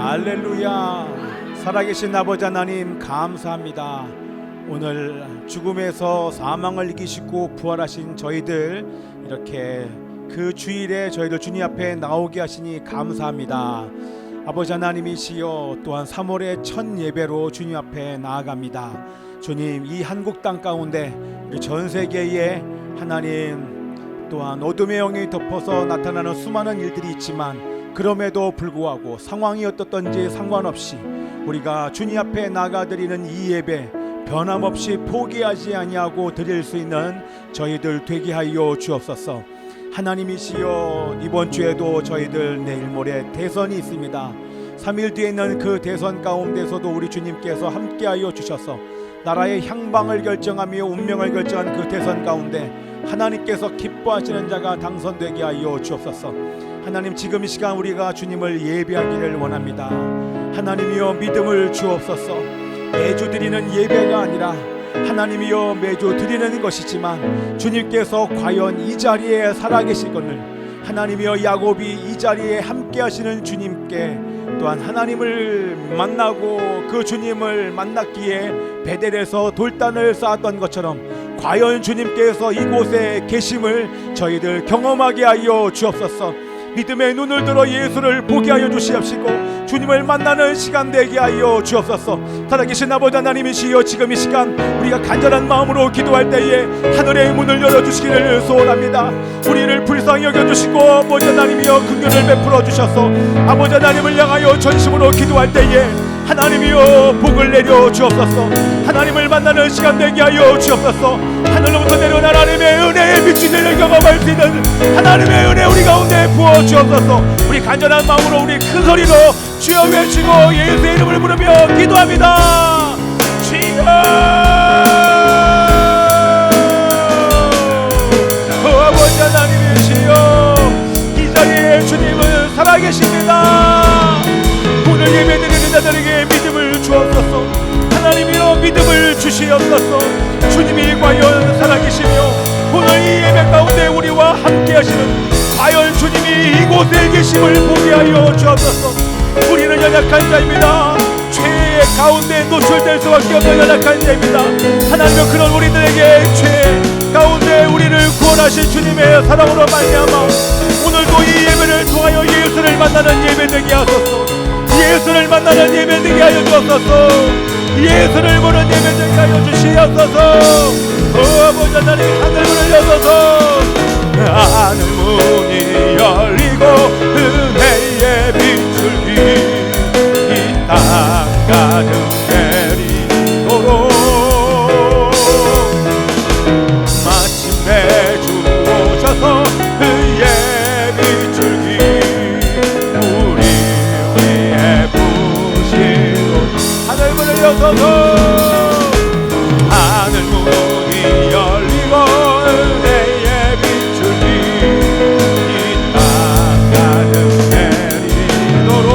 할렐루야. 살아계신 아버지 하나님 감사합니다. 오늘 죽음에서 사망을 이기시고 부활하신 저희들 이렇게 그 주일에 저희들 주님 앞에 나오게 하시니 감사합니다. 아버지 하나님이시여, 또한 3월의 첫 예배로 주님 앞에 나아갑니다. 주님, 이 한국 땅 가운데 우리 전 세계에 하나님 또한 어둠의 영이 덮어서 나타나는 수많은 일들이 있지만 그럼에도 불구하고 상황이 어떻든지 상관없이 우리가 주님 앞에 나가드리는 이 예배 변함없이 포기하지 아니하고 드릴 수 있는 저희들 되게 하여 주옵소서. 하나님이시여, 이번 주에도 저희들 내일 모레 대선이 있습니다. 3일 뒤에 있는 그 대선 가운데서도 우리 주님께서 함께하여 주셔서 나라의 향방을 결정하며 운명을 결정한 그 대선 가운데 하나님께서 기뻐하시는 자가 당선되게 하여 주옵소서. 하나님, 지금 이 시간 우리가 주님을 예배하기를 원합니다. 하나님이여, 믿음을 주옵소서. 매주 드리는 예배가 아니라 하나님이여 매주 드리는 것이지만 주님께서 과연 이 자리에 살아계실 것을, 하나님이여 야곱이 이 자리에 함께 하시는 주님께 또한 하나님을 만나고 그 주님을 만났기에 베델에서 돌단을 쌓았던 것처럼 과연 주님께서 이곳에 계심을 저희들 경험하게 하여 주옵소서. 믿음의 눈을 들어 예수를 보게 하여 주시옵시고 주님을 만나는 시간 되게 하여 주옵소서. 살아계신 아버지 하나님이시여, 지금 이 시간 우리가 간절한 마음으로 기도할 때에 하늘의 문을 열어주시기를 소원합니다. 우리를 불쌍히 여겨주시고 아버지 하나님이여 긍휼을 베풀어 주셔서 아버지 하나님을 향하여 전심으로 기도할 때에 하나님이여 복을 내려 주옵소서. 하나님을 만나는 시간 되게 하여 주옵소서. 하늘로부터 내려온 하나님의 은혜의 빛을 경험할 수 있는 하나님의 은혜 우리 가운데 부어 주옵소서. 우리 간절한 마음으로 우리 큰 소리로 주여 외치고 예수의 이름을 부르며 기도합니다. 주여, 아버지 하나님이시여, 이 자리에 주님은 살아계십니다. 오늘 예배드리는 자들에게 믿음을 주옵소서. 하나님이여 믿음을 주시옵소서. 주님이 과연 살아계시며 오늘 이 예배 가운데 우리와 함께 하시는 과연 주님이 이곳에 계심을 보게 하여 주옵소서. 우리는 연약한 자입니다. 죄의 가운데 노출될 수밖에 없는 연약한 자입니다. 하나님여, 그런 우리들에게 죄 가운데 우리를 구원하신 주님의 사랑으로 말미암아 오늘도 이 예배를 통하여 예수를 만나는 예배 되게 하소서. 예수를 만나는 예배 되게 하여 주옵소서. 예수를 보는 예배 되게 하여 주시옵소서. 아버지 하나님, 하늘 문을 여소서. 하늘 문이 열리고 은혜의 빛을 이 땅 가득 내리도록 마침내 주 오셔서 그의 빛을 우리 위에 부시고 하늘 문을 여소서. 하늘 문이 열리고 은혜의 빛을 이 땅 가득 내리도록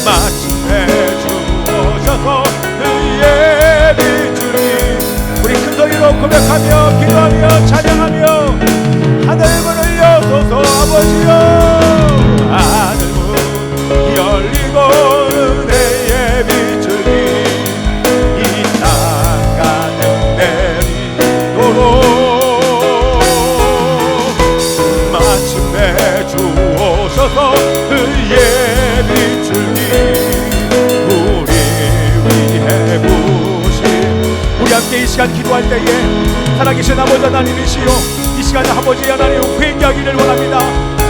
마침내 주 오셔서 그의 빛을 우리 큰 소리로 고백하며 기도하며 찬양하며 하늘 문을 여소서. 아버지여, 하늘 문 열리고 은혜의 빛을 이 땅 가득 내리도록 마침내 주 오셔서 그의 빛을 우리 위해 부신 우리 함께 이 시간 기도할 때에 살아계신 아버지 하나님이시여, 이 시간에 아버지 하나님 회개하기를 원합니다.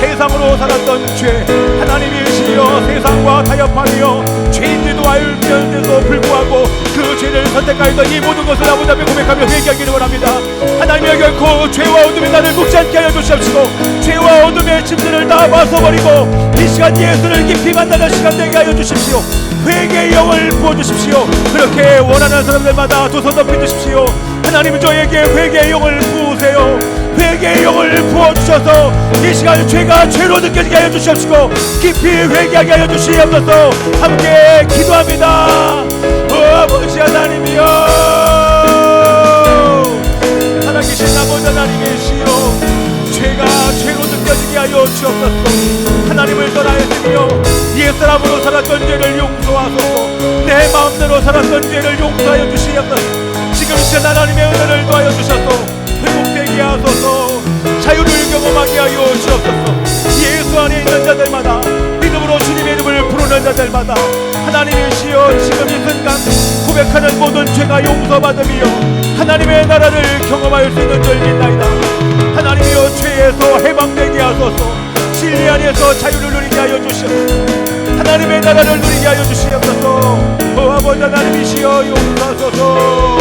세상으로 살았던 죄, 하나님이시여 세상과 타협하며 죄인들도 알면서도 불구하고 그 죄를 선택하였던 이 모든 것을 아버지 앞에 고백하며 회개하기를 원합니다. 하나님의 결코 죄와 어둠이 나를 묶지 않게 하여 주시옵시고 죄와 어둠의 짐들을 다 벗어버리고 이 시간 예수를 깊이 만나는 시간 되게 하여 주십시오. 회개의 영을 부어주십시오. 그렇게 원하는 사람들마다 두 손 높이 주십시오. 하나님은 저에게 회개의 영을 부으세요. 회개의 영을 부어주셔서 이 시간 죄가 죄로 느껴지게 하여 주시옵시고 깊이 회개하게 하여 주시옵소서. 함께 기도합니다. 아버지 하나님이여, 살아계신 아버지 하나님이시여, 죄가 죄로 느껴지게 하여 주옵소서. 하나님을 떠나였으며 옛사람으로 살았던 죄를 용서하소서. 내 마음대로 살았던 죄를 용서하여 주시옵소서. 지금 시간 하나님의 은혜를 더하여 주셔서 회복되게 하소서. 자유를 경험하게 하여 주옵소서. 예수 안에 있는 자들마다 믿음으로 주님의 이름을 부르는 자들마다 하나님이시여 지금 이 순간 고백하는 모든 죄가 용서받으며 하나님의 나라를 경험할 수 있는 줄 믿나이다. 하나님이여 죄에서 해방되게 하소서. 진리 안에서 자유를 누리게 하여 주시옵소서. 하나님의 나라를 누리게 하여 주시옵소서. 아버지 하나님이시여 용서하소서.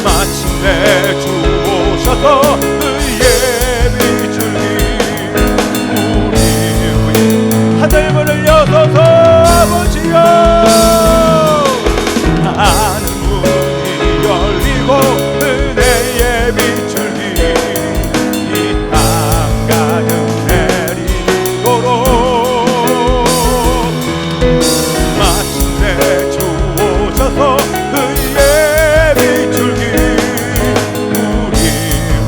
마침내 주 오셔서 의의 빛을 우리 위에 하늘 문을 여소서. 아버지여 하늘 문이 열리고 은혜의 빛을 이 땅 가득 내리도록 마침내 주 오셔서 의의 빛을 우리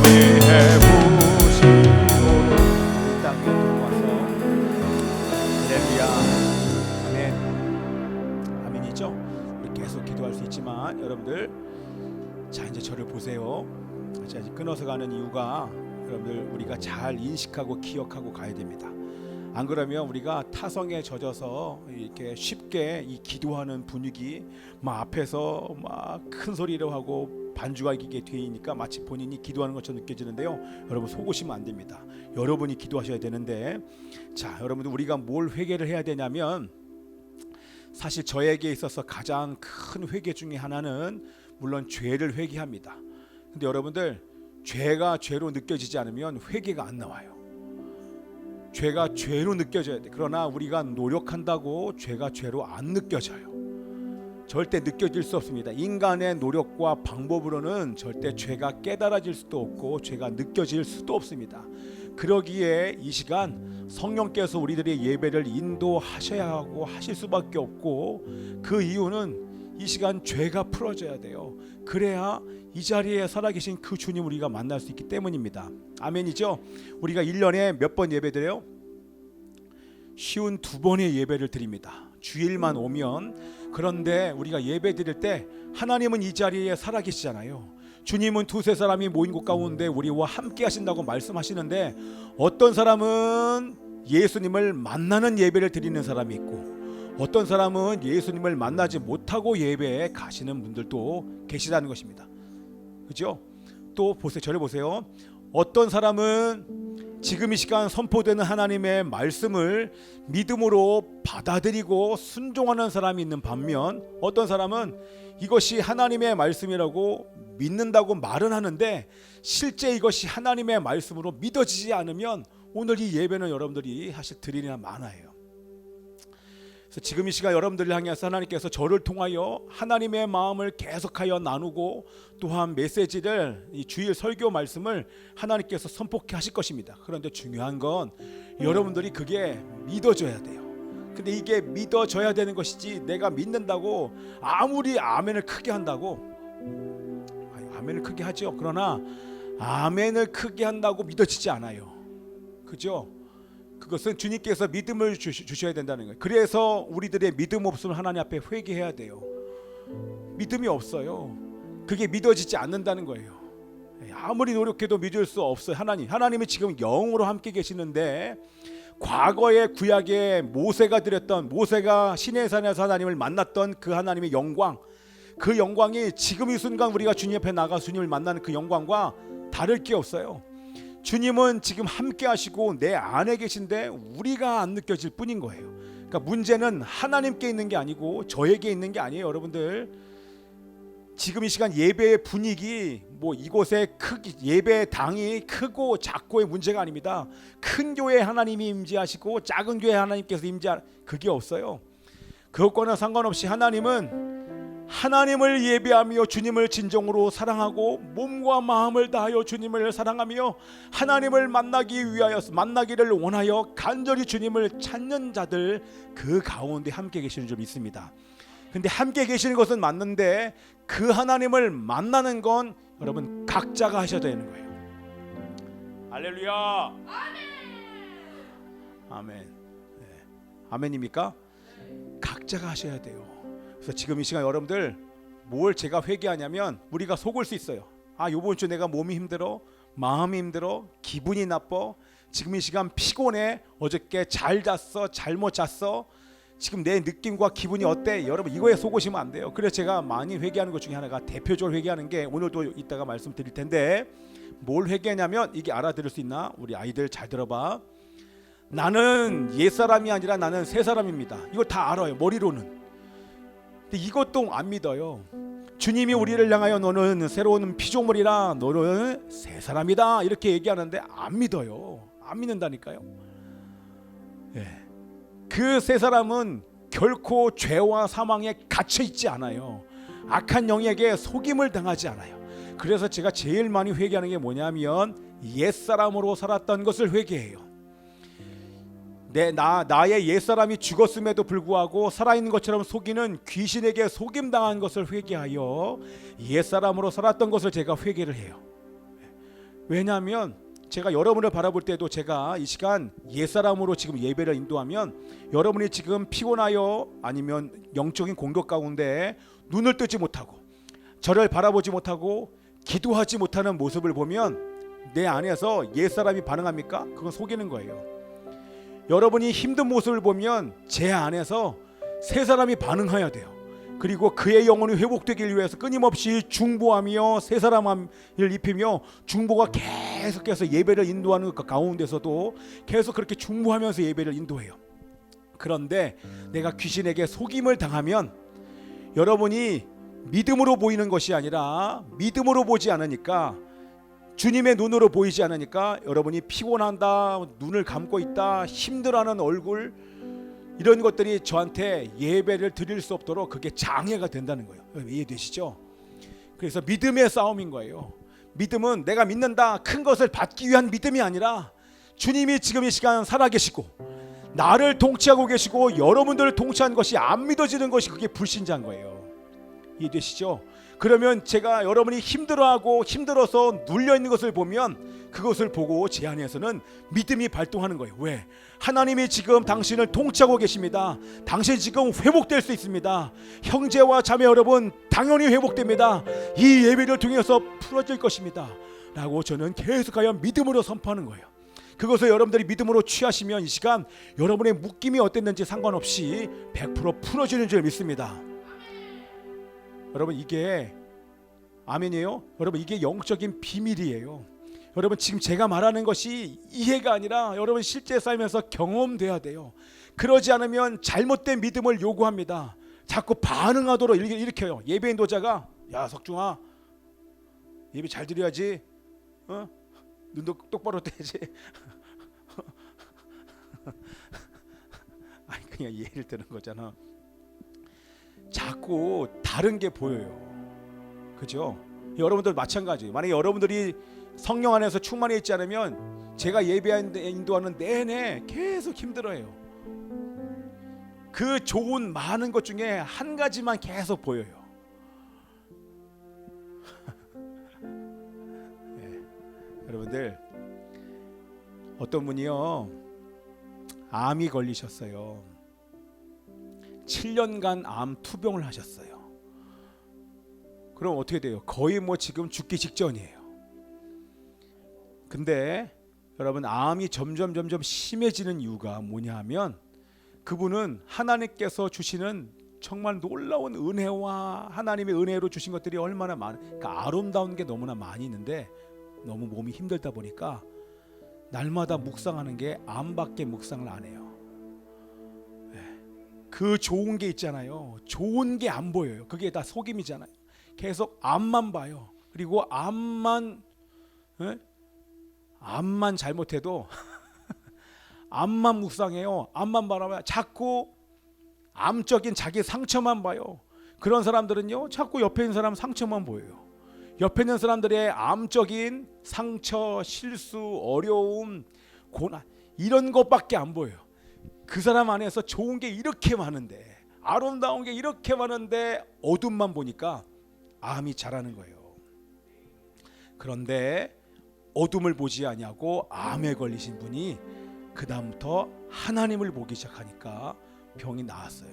위해 부시도록 이 땅에 들어와서 할렐루야. 아멘. 아멘이죠. 우리 계속 기도할 수 있지만 여러분들 자 이제 저를 보세요. 자 이제 끊어서 가는 이유가 여러분들 우리가 잘 인식하고 기억하고 가야 됩니다. 안 그러면 우리가 타성에 젖어서 이렇게 쉽게 이 기도하는 분위기 막 앞에서 막 큰 소리로 하고 반주가 이게 되니까 마치 본인이 기도하는 것처럼 느껴지는데요. 여러분 속으시면 안 됩니다. 여러분이 기도하셔야 되는데 자 여러분들 우리가 뭘 회개를 해야 되냐면 사실 저에게 있어서 가장 큰 회개 중에 하나는 물론 죄를 회개합니다. 근데 여러분들 죄가 죄로 느껴지지 않으면 회개가 안 나와요. 죄가 죄로 느껴져야 돼. 그러나 우리가 노력한다고 죄가 죄로 안 느껴져요. 절대 느껴질 수 없습니다. 인간의 노력과 방법으로는 절대 죄가 깨달아질 수도 없고 죄가 느껴질 수도 없습니다. 그러기에 이 시간 성령께서 우리들의 예배를 인도하셔야 하고 하실 수밖에 없고 그 이유는 이 시간 죄가 풀어져야 돼요. 그래야 이 자리에 살아계신 그 주님 우리가 만날 수 있기 때문입니다. 아멘이죠. 우리가 1년에 몇 번 예배 드려요? 쉬운 2번의 예배를 드립니다. 주일만 오면. 그런데 우리가 예배 드릴 때 하나님은 이 자리에 살아계시잖아요. 주님은 2-3 사람이 모인 곳 가운데 우리와 함께 하신다고 말씀하시는데 어떤 사람은 예수님을 만나는 예배를 드리는 사람이 있고 어떤 사람은 예수님을 만나지 못하고 예배에 가시는 분들도 계시다는 것입니다. 그죠? 또 보세요. 저를 보세요. 어떤 사람은 지금 이 시간 선포되는 하나님의 말씀을 믿음으로 받아들이고 순종하는 사람이 있는 반면 어떤 사람은 이것이 하나님의 말씀이라고 믿는다고 말은 하는데 실제 이것이 하나님의 말씀으로 믿어지지 않으면 오늘 이 예배는 여러분들이 사실 드리나 마나예요. 그래서 지금 이 시간 여러분들을 향해서 하나님께서 저를 통하여 하나님의 마음을 계속하여 나누고 또한 메시지를 이 주일 설교 말씀을 하나님께서 선포케 하실 것입니다. 그런데 중요한 건 여러분들이 그게 믿어져야 돼요. 근데 이게 믿어져야 되는 것이지 내가 믿는다고 아무리 아멘을 크게 한다고 아멘을 크게 하죠. 그러나 아멘을 크게 한다고 믿어지지 않아요. 그죠? 그것은 주님께서 믿음을 주셔야 된다는 거예요. 그래서 우리들의 믿음 없음을 하나님 앞에 회개해야 돼요. 믿음이 없어요. 그게 믿어지지 않는다는 거예요. 아무리 노력해도 믿을 수 없어요. 하나님이 지금 영으로 함께 계시는데 과거의 구약의 모세가 드렸던 모세가 시내 산에서 하나님을 만났던 그 하나님의 영광 그 영광이 지금 이 순간 우리가 주님 앞에 나가 주님을 만나는 그 영광과 다를 게 없어요. 주님은 지금 함께 하시고 내 안에 계신데 우리가 안 느껴질 뿐인 거예요. 그러니까 문제는 하나님께 있는 게 아니고 저에게 있는 게 아니에요. 여러분들 지금 이 시간 예배의 분위기 뭐 이곳의 크기 예배의 당이 크고 작고의 문제가 아닙니다. 큰 교회 하나님이 임재하시고 작은 교회 하나님께서 그게 없어요. 그것과는 상관없이 하나님을 예배하며 주님을 진정으로 사랑하고 몸과 마음을 다하여 주님을 사랑하며 하나님을 만나기를 원하여 간절히 주님을 찾는 자들 그 가운데 함께 계시는 줄 믿습니다. 근데 함께 계시는 것은 맞는데 그 하나님을 만나는 건 여러분 각자가 하셔야 되는 거예요. 할렐루야. 아멘. 네. 아멘입니까? 각자가 하셔야 돼요. 그래서 지금 이 시간 여러분들 뭘 제가 회개하냐면 우리가 속을 수 있어요. 아, 요번 주 내가 몸이 힘들어, 마음이 힘들어, 기분이 나빠, 지금 이 시간 피곤해, 어저께 잘 잤어, 잘못 잤어, 지금 내 느낌과 기분이 어때? 여러분 이거에 속으시면 안 돼요. 그래서 제가 많이 회개하는 것 중에 하나가, 대표적으로 회개하는 게 오늘도 이따가 말씀드릴 텐데, 뭘 회개하냐면, 이게 알아들을 수 있나? 우리 아이들 잘 들어봐. 나는 옛사람이 아니라 나는 새사람입니다. 이거 다 알아요, 머리로는. 근데 이것도 안 믿어요. 주님이 우리를 향하여 너는 새로운 피조물이라, 너는 새사람이다 이렇게 얘기하는데 안 믿어요. 안 믿는다니까요. 예. 그 새사람은 결코 죄와 사망에 갇혀 있지 않아요. 악한 영에게 속임을 당하지 않아요. 그래서 제가 제일 많이 회개하는 게 뭐냐면, 옛사람으로 살았던 것을 회개해요. 나의 옛사람이 죽었음에도 불구하고 살아있는 것처럼 속이는 귀신에게 속임당한 것을 회개하여 옛사람으로 살았던 것을 제가 회개를 해요. 왜냐하면 제가 여러분을 바라볼 때도, 제가 이 시간 옛사람으로 지금 예배를 인도하면 여러분이 지금 피곤하여 아니면 영적인 공격 가운데 눈을 뜨지 못하고 저를 바라보지 못하고 기도하지 못하는 모습을 보면 내 안에서 옛사람이 반응합니까? 그건 속이는 거예요. 여러분이 힘든 모습을 보면 제 안에서 새 사람이 반응해야 돼요. 그리고 그의 영혼이 회복되기 위해서 끊임없이 중보하며 새 사람을 입히며, 중보가 계속해서 예배를 인도하는 그 가운데서도 계속 그렇게 중보하면서 예배를 인도해요. 그런데 내가 귀신에게 속임을 당하면, 여러분이 믿음으로 보이는 것이 아니라 믿음으로 보지 않으니까, 주님의 눈으로 보이지 않으니까 여러분이 피곤한다, 눈을 감고 있다, 힘들어하는 얼굴, 이런 것들이 저한테 예배를 드릴 수 없도록 그게 장애가 된다는 거예요. 이해되시죠? 그래서 믿음의 싸움인 거예요. 믿음은 내가 믿는다, 큰 것을 받기 위한 믿음이 아니라 주님이 지금 이 시간 살아계시고 나를 통치하고 계시고 여러분들을 통치한 것이 안 믿어지는 것이, 그게 불신자인 거예요. 이해되시죠? 그러면 제가 여러분이 힘들어하고 힘들어서 눌려있는 것을 보면 그것을 보고 제 안에서는 믿음이 발동하는 거예요. 왜? 하나님이 지금 당신을 통치하고 계십니다. 당신이 지금 회복될 수 있습니다. 형제와 자매 여러분, 당연히 회복됩니다. 이 예배를 통해서 풀어질 것입니다 라고 저는 계속하여 믿음으로 선포하는 거예요. 그것을 여러분들이 믿음으로 취하시면 이 시간 여러분의 묶임이 어땠는지 상관없이 100% 풀어지는 줄 믿습니다. 여러분, 이게 아멘이에요? 여러분, 이게 영적인 비밀이에요. 여러분, 지금 제가 말하는 것이 이해가 아니라 여러분 실제 삶에서 경험돼야 돼요. 그러지 않으면 잘못된 믿음을 요구합니다. 자꾸 반응하도록 일으켜요. 예배 인도자가, 야 석중아, 예배 잘 드려야지, 눈도 똑바로 떼야지. 아니, 그냥 예를 드는 거잖아. 자꾸 다른 게 보여요. 그죠? 여러분들 마찬가지. 만약에 여러분들이 성령 안에서 충만해 있지 않으면 제가 예배 인도하는 내내 계속 힘들어요. 그 좋은 많은 것 중에 한 가지만 계속 보여요. 네. 여러분들, 어떤 분이요, 암이 걸리셨어요. 7년간 암 투병을 하셨어요. 그럼 어떻게 돼요? 거의 지금 죽기 직전이에요. 근데 여러분, 암이 점점 심해지는 이유가 뭐냐 하면, 그분은 하나님께서 주시는 정말 놀라운 은혜와 하나님의 은혜로 주신 것들이 얼마나 그러니까 아름다운 게 너무나 많이 있는데, 너무 몸이 힘들다 보니까 날마다 묵상하는 게 암밖에 묵상을 안 해요. 그 좋은 게 있잖아요. 좋은 게 안 보여요. 그게 다 속임이잖아요. 계속 암만 봐요. 그리고 암만 잘못해도 암만 묵상해요. 암만 바라봐요. 자꾸 암적인 자기 상처만 봐요. 그런 사람들은요, 자꾸 옆에 있는 사람 상처만 보여요. 옆에 있는 사람들의 암적인 상처, 실수, 어려움, 고난, 이런 것밖에 안 보여요. 그 사람 안에서 좋은 게 이렇게 많은데, 아름다운 게 이렇게 많은데 어둠만 보니까 암이 자라는 거예요. 그런데 어둠을 보지 아니하고 암에 걸리신 분이 그 다음부터 하나님을 보기 시작하니까 병이 나았어요.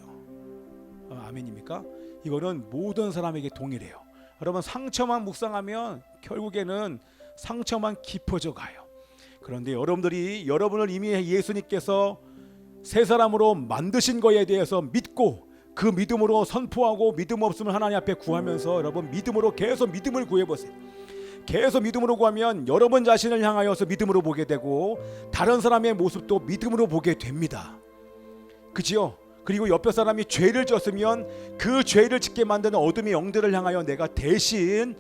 아멘입니까? 이거는 모든 사람에게 동일해요. 여러분, 상처만 묵상하면 결국에는 상처만 깊어져 가요. 그런데 여러분을 이미 예수님께서 새 사람으로 만드신 거에 대해서 믿고 그 믿음으로 선포하고, 믿음 없으면 하나님 앞에 구하면서 여러분 믿음으로 계속 믿음을 구해보세요. 계속 믿음으로 구하면 여러분 자신을 향하여서 믿음으로 보게 되고 다른 사람의 모습도 믿음으로 보게 됩니다. 그지요? 그리고 옆에 사람이 죄를 졌으면 그 죄를 짓게 만드는 어둠의 영들을 향하여 내가 대신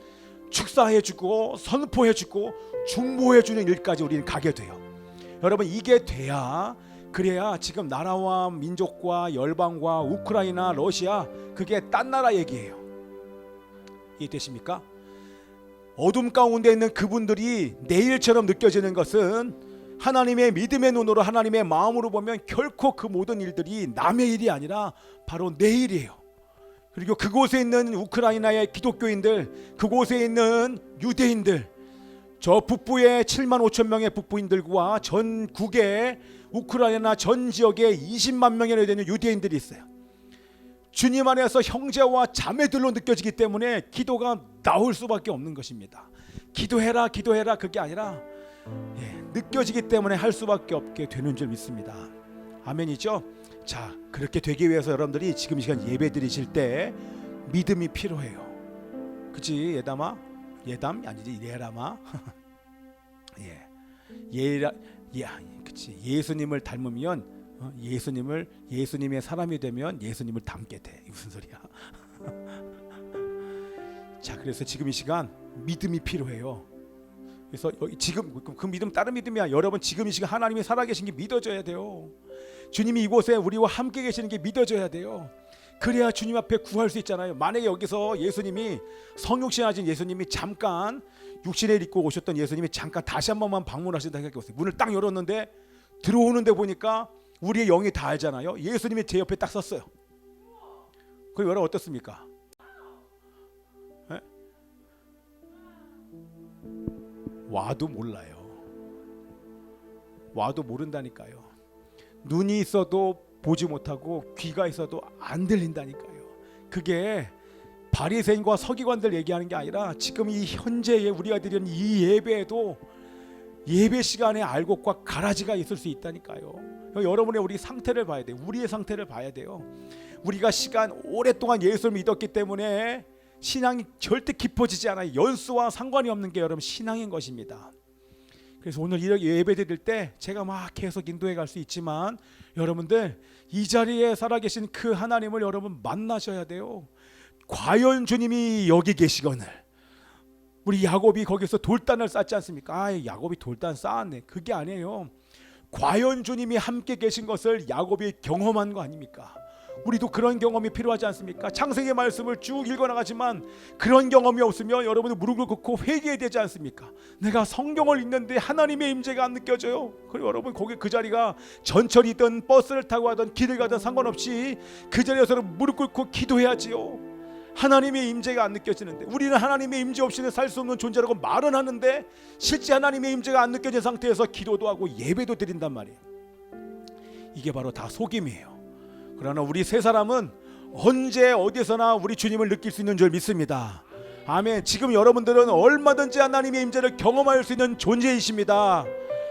축사해주고 선포해주고 중보해주는 일까지 우리는 가게 돼요. 여러분, 이게 돼야, 그래야 지금 나라와 민족과 열방과 우크라이나, 러시아, 그게 딴 나라 얘기예요. 이해되십니까? 어둠 가운데 있는 그분들이 내일처럼 느껴지는 것은 하나님의 믿음의 눈으로, 하나님의 마음으로 보면 결코 그 모든 일들이 남의 일이 아니라 바로 내 일이에요. 그리고 그곳에 있는 우크라이나의 기독교인들, 그곳에 있는 유대인들, 저 북부의 7만 5천 명의 북부인들과 전국의 우크라이나 전 지역에 20만 명이나 되는 유대인들이 있어요. 주님 안에서 형제와 자매들로 느껴지기 때문에 기도가 나올 수밖에 없는 것입니다. 기도해라 기도해라 그게 아니라 느껴지기 때문에 할 수밖에 없게 되는 줄 믿습니다. 아멘이죠? 자, 그렇게 되기 위해서 여러분들이 지금 이 시간 예배 드리실 때 믿음이 필요해요. 그치? 예담이 아니지, 예라마. 그치? 예수님을 닮으면 예수님의 사람이 되면 예수님을 닮게 돼. 무슨 소리야? 자, 그래서 지금 이 시간 믿음이 필요해요. 그래서 지금 그 믿음 다른 믿음이야. 여러분, 지금 이 시간 하나님이 살아계신 게 믿어져야 돼요. 주님이 이곳에 우리와 함께 계시는 게 믿어져야 돼요. 그래야 주님 앞에 구할 수 있잖아요. 만약에 여기서 예수님이, 성육신 하신 예수님이 잠깐 육신을 입고 오셨던 예수님이 잠깐 다시 한 번만 방문하신다 생각해보세요. 문을 딱 열었는데 들어오는데 보니까 우리의 영이 다 알잖아요. 예수님이 제 옆에 딱 섰어요. 그럼 여러분 어떻습니까? 에? 와도 몰라요. 와도 모른다니까요. 눈이 있어도 보지 못하고 귀가 있어도 안 들린다니까요. 그게 바리새인과 서기관들 얘기하는 게 아니라 지금 이 현재에 우리가 드리는 이 예배에도 예배 시간에 알곡과 가라지가 있을 수 있다니까요. 여러분의 우리 상태를 봐야 돼요. 우리의 상태를 봐야 돼요. 우리가 시간 오랫동안 예수를 믿었기 때문에 신앙이 절대 깊어지지 않아요. 연수와 상관이 없는 게 여러분 신앙인 것입니다. 그래서 오늘 이렇게 예배 드릴 때 제가 막 계속 인도해 갈 수 있지만 여러분들 이 자리에 살아계신 그 하나님을 여러분 만나셔야 돼요. 과연 주님이 여기 계시거늘, 우리 야곱이 거기서 돌단을 쌓지 않습니까? 야곱이 돌단 쌓았네. 그게 아니에요. 과연 주님이 함께 계신 것을 야곱이 경험한 거 아닙니까? 우리도 그런 경험이 필요하지 않습니까? 창세기 말씀을 쭉 읽어나가지만 그런 경험이 없으면 여러분들 무릎을 꿇고 회개해야 되지 않습니까? 내가 성경을 읽는데 하나님의 임재가 안 느껴져요. 그리고 여러분 거기 그 자리가 전철이든 버스를 타고 가든 길을 가든 상관없이 그 자리에서 무릎 꿇고 기도해야지요. 하나님의 임재가 안 느껴지는데, 우리는 하나님의 임재 없이는 살 수 없는 존재라고 말은 하는데 실제 하나님의 임재가 안 느껴진 상태에서 기도도 하고 예배도 드린단 말이에요. 이게 바로 다 속임이에요. 그러나 우리 세 사람은 언제 어디서나 우리 주님을 느낄 수 있는 줄 믿습니다. 아멘. 지금 여러분들은 얼마든지 하나님의 임재를 경험할 수 있는 존재이십니다.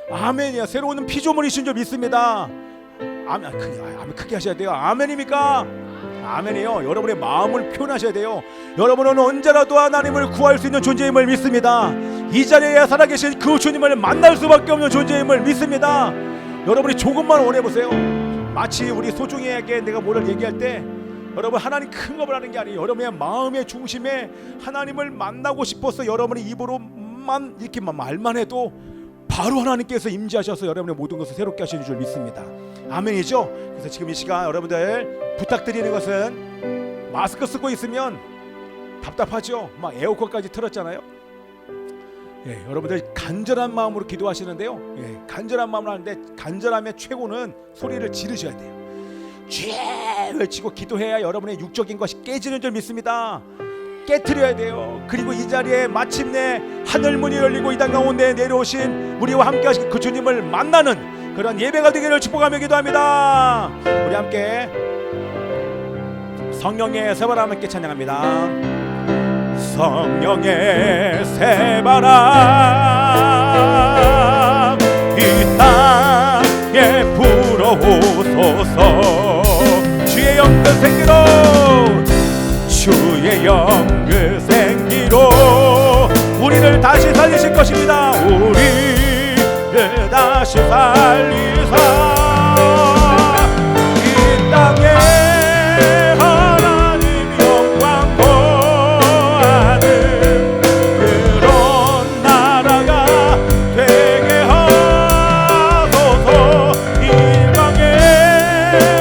아멘이야. 새로운 피조물이신 줄 믿습니다. 아멘. 크게 하셔야 돼요. 아멘입니까? 아멘이요. 여러분의 마음을 표현하셔야 돼요. 여러분은 언제라도 하나님을 구할 수 있는 존재임을 믿습니다. 이 자리에 살아계신 그 주님을 만날 수밖에 없는 존재임을 믿습니다. 여러분이 조금만 원해보세요. 마치 우리 소중이에게 내가 뭐를 얘기할 때 여러분 하나님 큰 것을 하는 게 아니에요. 여러분의 마음의 중심에 하나님을 만나고 싶어서 여러분의 입으로만 이렇게 말만 해도 바로 하나님께서 임재하셔서 여러분의 모든 것을 새롭게 하시는 줄 믿습니다. 아멘이죠? 그래서 지금 이 시간 여러분들 부탁드리는 것은, 마스크 쓰고 있으면 답답하죠? 막 에어컨까지 틀었잖아요. 여러분들 간절한 마음으로 기도하시는데요. 간절한 마음으로 하는데 간절함의 최고는 소리를 지르셔야 돼요. 죄 외치고 기도해야 여러분의 육적인 것이 깨지는 줄 믿습니다. 깨트려야 돼요. 그리고 이 자리에 마침내 하늘 문이 열리고 이 땅 가운데 내려오신 우리와 함께 하신 그 주님을 만나는 그런 예배가 되기를 축복하며 기도합니다. 우리 함께 성령의 새바람 함께 찬양합니다. 성령의 새바람 이 땅에 불어오소서. 주의 영그 생기로 주의 영그 생기로 우리를 다시 살리실 것입니다. 우리를 다시 살리사 이 땅에 하나님 영광 거하는 그런 나라가 되게 하소서. 이 땅에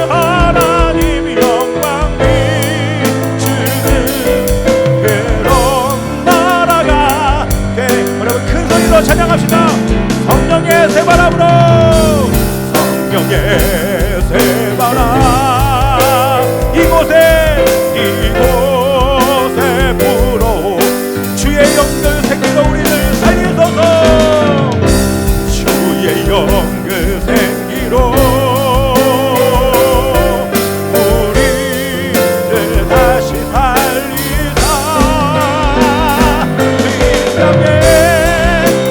하나님 영광 비추는 그런 나라가 되게. 여러분 큰 소리로 찬양합시다. 성령의 새바람으로, 성령의 새바람 이곳에 불어 주의 영그 생기로 우리를 살리소서. 주의 영그 생기로 우리를 다시 살리사 이 땅에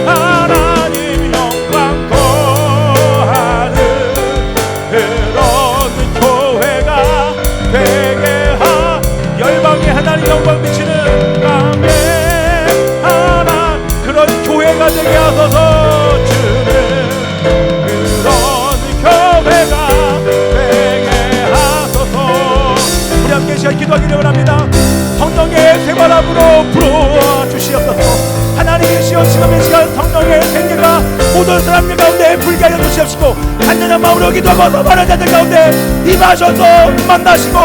하나님 영광 거하는 그런 교회가 되게 열방에 하나님 영광 비치는 땅에 하나 그런 교회가 되게 하소서. 주는 그런 교회가 되게 하소서. 우리 함께 시간 기도하기를 원합니다. 성령의 새바람으로 불어와 주시옵소서. 하나님이시여 지금의 시간 성령의 생기가 모든 사람들 가운데 불게 하여 주시옵시고 간절한 마음으로 기도하고 서바는 자들 가운데 임하셔서 만나시고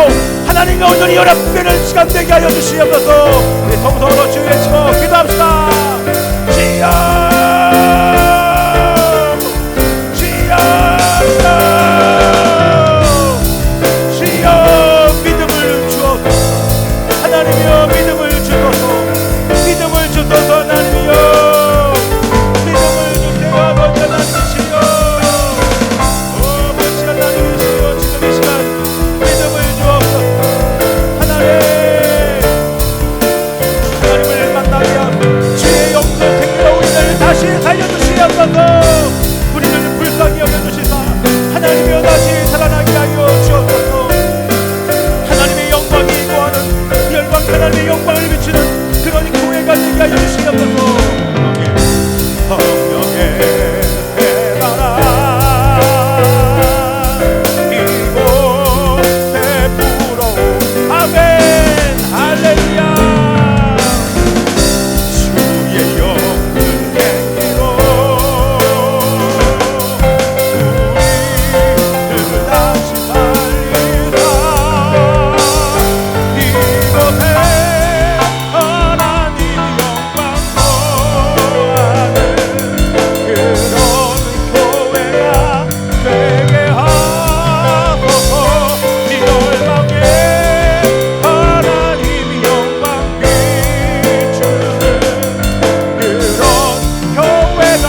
하나님과 온전히 연합되는 시간 되게 하여 주시옵소서. 우리 성서로 주의 외치고 기도합시다. 주여 주여 주여 믿음을 주옵소서. 하나님이여 믿음을 주소서. 믿음을 주소서. 하나님이여 믿음을 주세요. 아버지 하나님이시여 아버지 하나님이시여 지금 이 시간 믿음을 주옵소서. 하나님을 만나게 하고 주의 영광 생기로 우리를 다시 살려주시옵소서. 우리를 불쌍히 여겨주시사 하나님이여 다시 살아나게 하여 주옵소서. 하나님의 영광이 거하는 열방 하나님의 영광을 비추는 그런 교회가 되게 하여 주시옵소서. 성령의 새바람 이곳에 불어 아멘 할렐루야. 주의 영광 생기로 우리를 다시 살리사 이곳에 하나님 영광 거하는 그런 교회가 되게 하소서. 이 열방에 하나님 영광 비추는 그런 교회가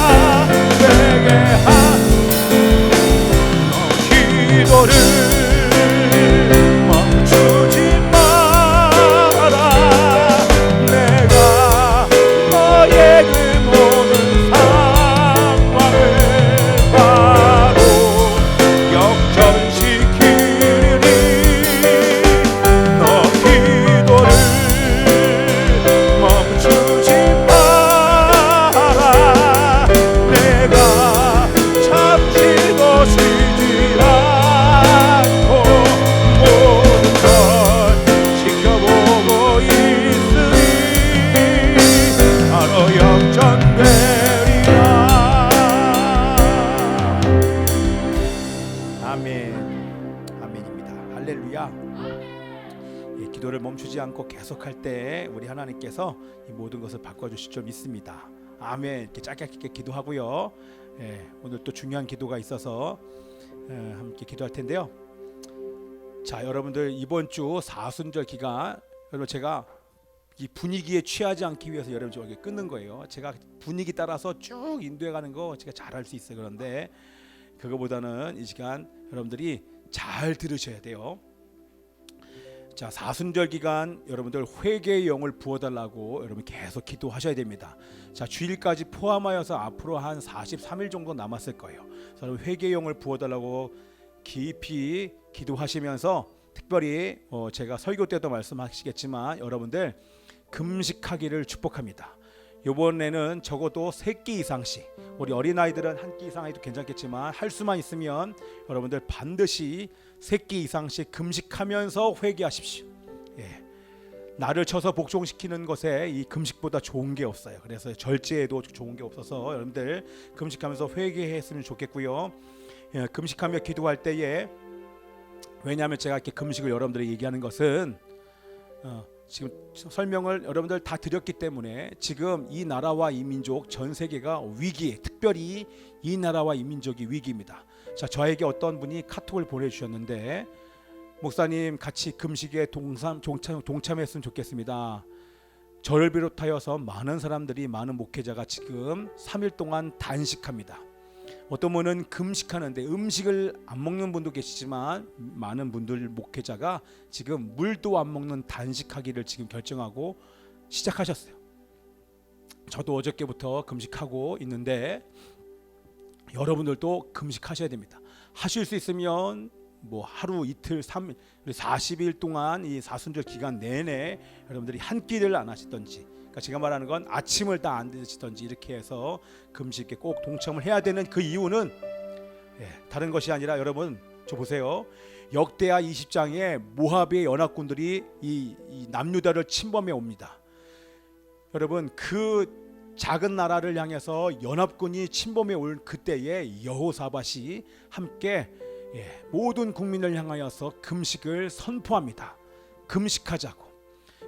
되게 기도를 멈추지 마라. 내가 너의 그 모든 상황을 바로 역전시키리니 너 기도를 멈추지 마라. 내가 참지도 쉬지 않고 모든 걸 지켜보고 있으니 바로 역전되리라. 아멘. 아멘입니다. 할렐루야. 기도를 멈추지 않고 계속할 때 우리 하나님께서 이 모든 것을 바꿔주실 줄 믿습니다. 아멘. 이렇게 짧게 기도하고요. 오늘 또 중요한 기도가 있어서 함께 기도할 텐데요. 자, 여러분들 이번 주 사순절 기간 여러분 제가 이 분위기에 취하지 않기 위해서 여러분 저기 끊는 거예요. 제가 분위기 따라서 쭉 인도해 가는 거 제가 잘할 수 있어요. 그런데 그거보다는 이 시간 여러분들이 잘 들으셔야 돼요. 자, 사순절 기간 여러분들 회개의 영을 부어달라고 여러분 계속 기도하셔야 됩니다. 자, 주일까지 포함하여서 앞으로 한 43일 정도 남았을 거예요. 그래서 회개의 영을 부어달라고 깊이 기도하시면서 특별히 제가 설교 때도 말씀하시겠지만 여러분들 금식하기를 축복합니다. 이번에는 적어도 3끼 이상씩, 우리 어린아이들은 1끼 이상 해도 괜찮겠지만 할 수만 있으면 여러분들 반드시 3끼 이상씩 금식하면서 회개하십시오. 예. 나를 쳐서 복종시키는 것에 이 금식보다 좋은 게 없어요. 그래서 절제에도 좋은 게 없어서 여러분들 금식하면서 회개했으면 좋겠고요. 예, 금식하며 기도할 때에, 왜냐하면 제가 이렇게 금식을 여러분들에게 얘기하는 것은 지금 설명을 여러분들 다 드렸기 때문에 지금 이 나라와 이 민족 전 세계가 위기에, 특별히 이 나라와 이 민족이 위기입니다. 자, 저에게 어떤 분이 카톡을 보내주셨는데, 목사님 같이 금식에 동참했으면 좋겠습니다. 저를 비롯하여서 많은 사람들이, 많은 목회자가 지금 3일 동안 단식합니다. 어떤 분은 금식하는데 음식을 안 먹는 분도 계시지만 많은 분들 목회자가 지금 물도 안 먹는 단식하기를 지금 결정하고 시작하셨어요. 저도 어저께부터 금식하고 있는데 여러분들도 금식하셔야 됩니다. 하실 수 있으면 뭐 하루 이틀 3일 40일 동안 이 사순절 기간 내내 여러분들이 한 끼를 안 하시던지, 그러니까 제가 말하는 건 아침을 다 안 드시던지 이렇게 해서 금식에 꼭 동참을 해야 되는 그 이유는 다른 것이 아니라, 여러분 저 보세요. 역대하 20장에 모압의 연합군들이 이 남유다를 침범해 옵니다. 여러분 그 작은 나라를 향해서 연합군이 침범해 올 그때에 여호사밧이 함께 모든 국민을 향하여서 금식을 선포합니다. 금식하자고.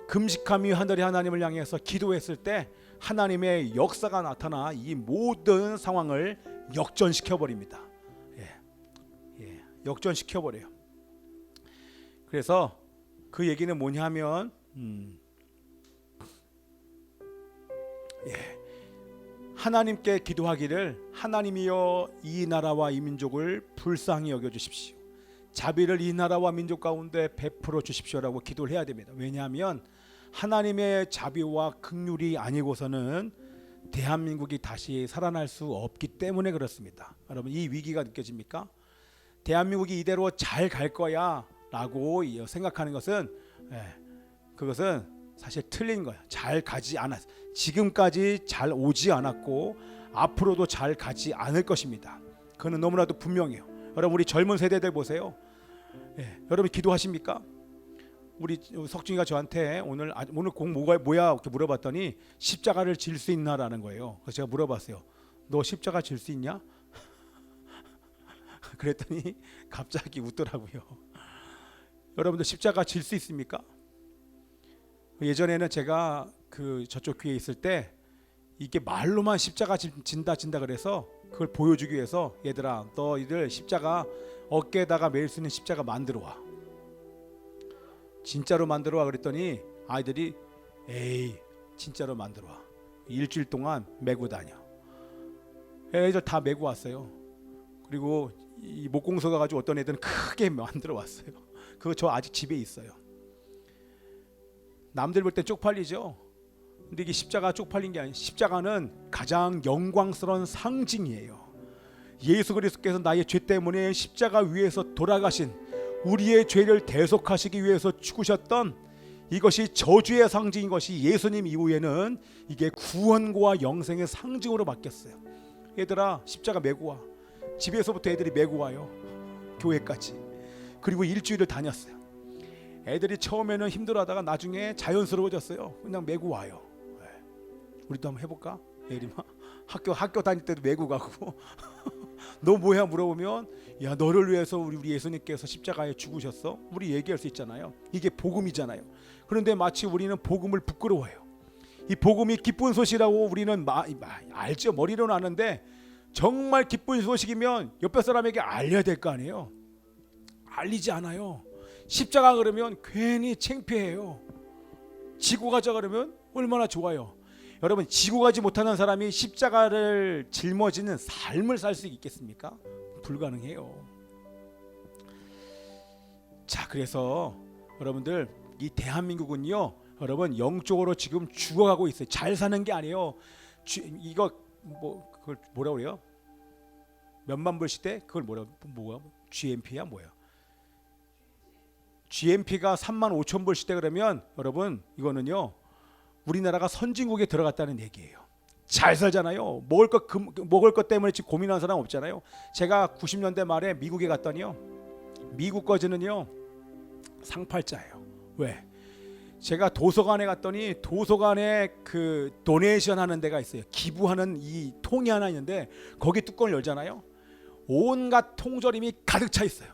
금식함이 하늘의 하나님을 향해서 기도했을 때 하나님의 역사가 나타나 이 모든 상황을 역전시켜 버립니다. 역전시켜 버려요. 그래서 그 얘기는 뭐냐면 하나님께 기도하기를, 하나님이여 이 나라와 이 민족을 불쌍히 여겨 주십시오. 자비를 이 나라와 민족 가운데 베풀어 주십시오라고 기도를 해야 됩니다. 왜냐하면 하나님의 자비와 긍휼이 아니고서는 대한민국이 다시 살아날 수 없기 때문에 그렇습니다. 여러분 이 위기가 느껴집니까? 대한민국이 이대로 잘 갈 거야 라고 생각하는 것은 그것은 사실 틀린 거예요. 잘 가지 않았, 지금까지 잘 오지 않았고 앞으로도 잘 가지 않을 것입니다. 그건 너무나도 분명해요. 여러분 우리 젊은 세대들 보세요. 여러분 기도하십니까? 우리 석중이가 저한테 오늘 곡 뭐야 이렇게 물어봤더니 십자가를 질 수 있나라는 거예요. 그래서 제가 물어봤어요. 너 십자가 질 수 있냐? 그랬더니 갑자기 웃더라고요. 여러분들 십자가 질 수 있습니까? 예전에는 제가 그 저쪽 교회에 있을 때 이게 말로만 십자가 진다 그래서 그걸 보여주기 위해서, 얘들아 너희들 십자가 어깨에다가 매일 수 있는 십자가 만들어 와, 진짜로 만들어 와 그랬더니 아이들이 에이 진짜로 만들어 와, 일주일 동안 메고 다녀. 애들 다 메고 왔어요. 그리고 이 목공소 가가지고 어떤 애들은 크게 만들어 왔어요. 그거 저 아직 집에 있어요. 남들 볼 때 쪽팔리죠. 근데 이게 십자가 쪽팔린 게 아니에요. 십자가는 가장 영광스러운 상징이에요. 예수 그리스도께서 나의 죄 때문에 십자가 위에서 돌아가신, 우리의 죄를 대속하시기 위해서 죽으셨던 이것이 저주의 상징인 것이 예수님 이후에는 이게 구원과 영생의 상징으로 바뀌었어요. 얘들아 십자가 메고 와. 집에서부터 애들이 메고 와요. 교회까지. 그리고 일주일을 다녔어요. 애들이 처음에는 힘들어하다가 나중에 자연스러워졌어요. 그냥 메고 와요. 우리도 한번 해볼까? 예림아, 학교 다닐 때도 메고 가고 너 뭐야 물어보면, 야 너를 위해서 우리 예수님께서 십자가에 죽으셨어? 우리 얘기할 수 있잖아요. 이게 복음이잖아요. 그런데 마치 우리는 복음을 부끄러워해요. 이 복음이 기쁜 소식이라고 우리는 알죠. 머리로는 아는데 정말 기쁜 소식이면 옆에 사람에게 알려야 될 거 아니에요. 알리지 않아요. 십자가 그러면 괜히 창피해요. 지고 가자 그러면 얼마나 좋아요. 여러분 지고 가지 못하는 사람이 십자가를 짊어지는 삶을 살 수 있겠습니까? 불가능해요. 자, 그래서 여러분들 이 대한민국은요, 여러분 영적으로 지금 죽어가고 있어요. 잘 사는 게 아니에요. 이거 뭐 그걸 뭐라 그래요? 몇만 불 시대? 그걸 뭐야? GNP야 뭐야? GNP가 3만 5천 불 시대 그러면 여러분 이거는요 우리나라가 선진국에 들어갔다는 얘기예요. 잘 살잖아요. 먹을 것 때문에 지금 고민하는 사람 없잖아요. 제가 90년대 말에 미국에 갔더니요, 미국 거지는요 상팔자예요. 왜? 제가 도서관에 갔더니 도서관에 그 도네이션 하는 데가 있어요. 기부하는 이 통이 하나 있는데 거기 뚜껑을 열잖아요. 온갖 통조림이 가득 차 있어요.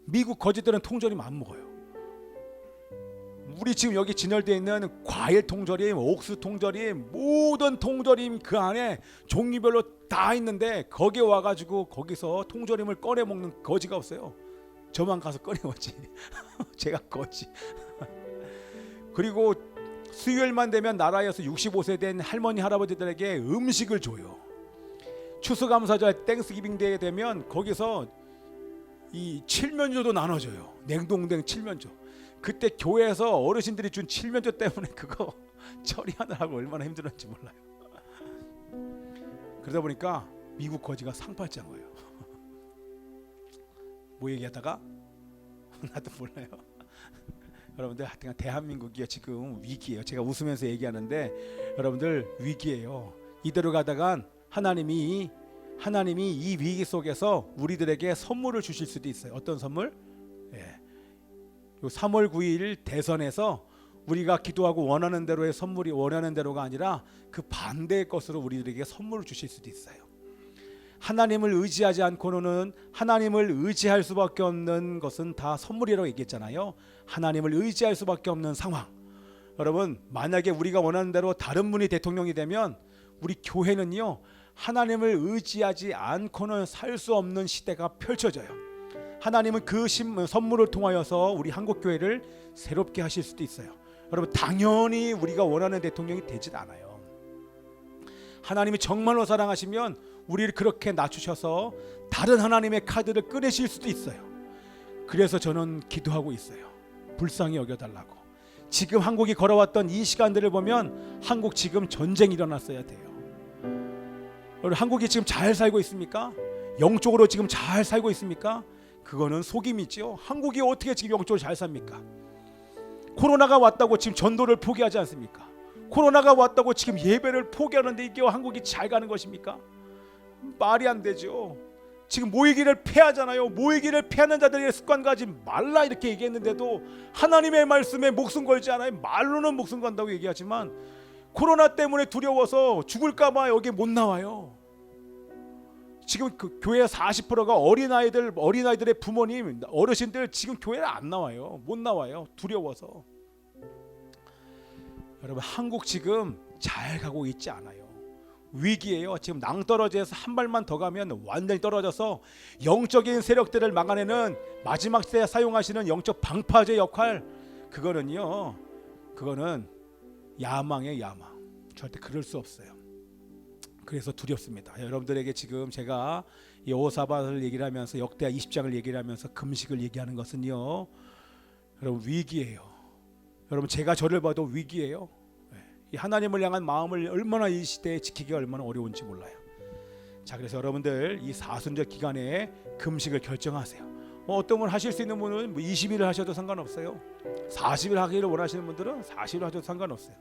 미국 거지들은 통조림 안 먹어요. 우리 지금 여기 진열되어 있는 과일 통조림, 옥수수 통조림, 모든 통조림 그 안에 종류별로 다 있는데 거기에 와가지고 거기서 통조림을 꺼내 먹는 거지가 없어요. 저만 가서 꺼내 먹지. 제가 거지. 그리고 수요일만 되면 나라에서 65세 된 할머니 할아버지들에게 음식을 줘요. 추수감사절 땡스기빙 데이 되면 거기서 이 칠면조도 나눠줘요. 냉동된 칠면조. 그때 교회에서 어르신들이 준 칠면조 때문에 그거 처리하느라고 얼마나 힘들었는지 몰라요. 그러다 보니까 미국 거지가 상팔자인 거예요. 뭐 얘기하다가 나도 몰라요. 여러분들 하여튼 대한민국이 지금 위기예요. 제가 웃으면서 얘기하는데 여러분들 위기예요. 이대로 가다간 하나님이 이 위기 속에서 우리들에게 선물을 주실 수도 있어요. 어떤 선물? 예. 3월 9일 대선에서 우리가 기도하고 원하는 대로의 선물이 원하는 대로가 아니라 그 반대의 것으로 우리들에게 선물을 주실 수도 있어요. 하나님을 의지하지 않고는 하나님을 의지할 수밖에 없는 것은 다 선물이라고 얘기했잖아요. 하나님을 의지할 수밖에 없는 상황. 여러분, 만약에 우리가 원하는 대로 다른 분이 대통령이 되면 우리 교회는요 하나님을 의지하지 않고는 살 수 없는 시대가 펼쳐져요. 하나님은 그 선물을 통하여서 우리 한국교회를 새롭게 하실 수도 있어요. 여러분, 당연히 우리가 원하는 대통령이 되진 않아요. 하나님이 정말로 사랑하시면 우리를 그렇게 낮추셔서 다른 하나님의 카드를 꺼내실 수도 있어요. 그래서 저는 기도하고 있어요. 불쌍히 여겨달라고. 지금 한국이 걸어왔던 이 시간들을 보면 한국 지금 전쟁이 일어났어야 돼요. 여러분, 한국이 지금 잘 살고 있습니까? 영적으로 지금 잘 살고 있습니까? 그거는 속임이죠. 한국이 어떻게 지금 영적으로 잘 삽니까? 코로나가 왔다고 지금 전도를 포기하지 않습니까? 코로나가 왔다고 지금 예배를 포기하는데 이게 한국이 잘 가는 것입니까? 말이 안 되죠. 지금 모이기를 패하잖아요. 모이기를 패하는 자들의 습관 가지 말라 이렇게 얘기했는데도 하나님의 말씀에 목숨 걸지 않아요. 말로는 목숨 건다고 얘기하지만 코로나 때문에 두려워서 죽을까 봐 여기 못 나와요. 지금 그 교회 40%가 어린아이들의 부모님, 어르신들 지금 교회에 안 나와요. 못 나와요. 두려워서. 여러분, 한국 지금 잘 가고 있지 않아요. 위기예요. 지금 낭떠러지에서 한 발만 더 가면 완전히 떨어져서 영적인 세력들을 막아내는 마지막 때에 사용하시는 영적 방파제 역할, 그거는 야망이에요. 야망. 절대 그럴 수 없어요. 그래서 두렵습니다. 여러분들에게 지금 제가 여호사밧을 얘기를 하면서 역대하 20장을 얘기를 하면서 금식을 얘기하는 것은요, 여러분 위기예요. 여러분, 제가 저를 봐도 위기예요. 이 하나님을 향한 마음을 얼마나 이 시대에 지키기가 얼마나 어려운지 몰라요. 자, 그래서 여러분들 이 사순절 기간에 금식을 결정하세요. 어떤 분 하실 수 있는 분은 20일을 하셔도 상관없어요. 40일 하기를 원하시는 분들은 40일 하셔도 상관없어요.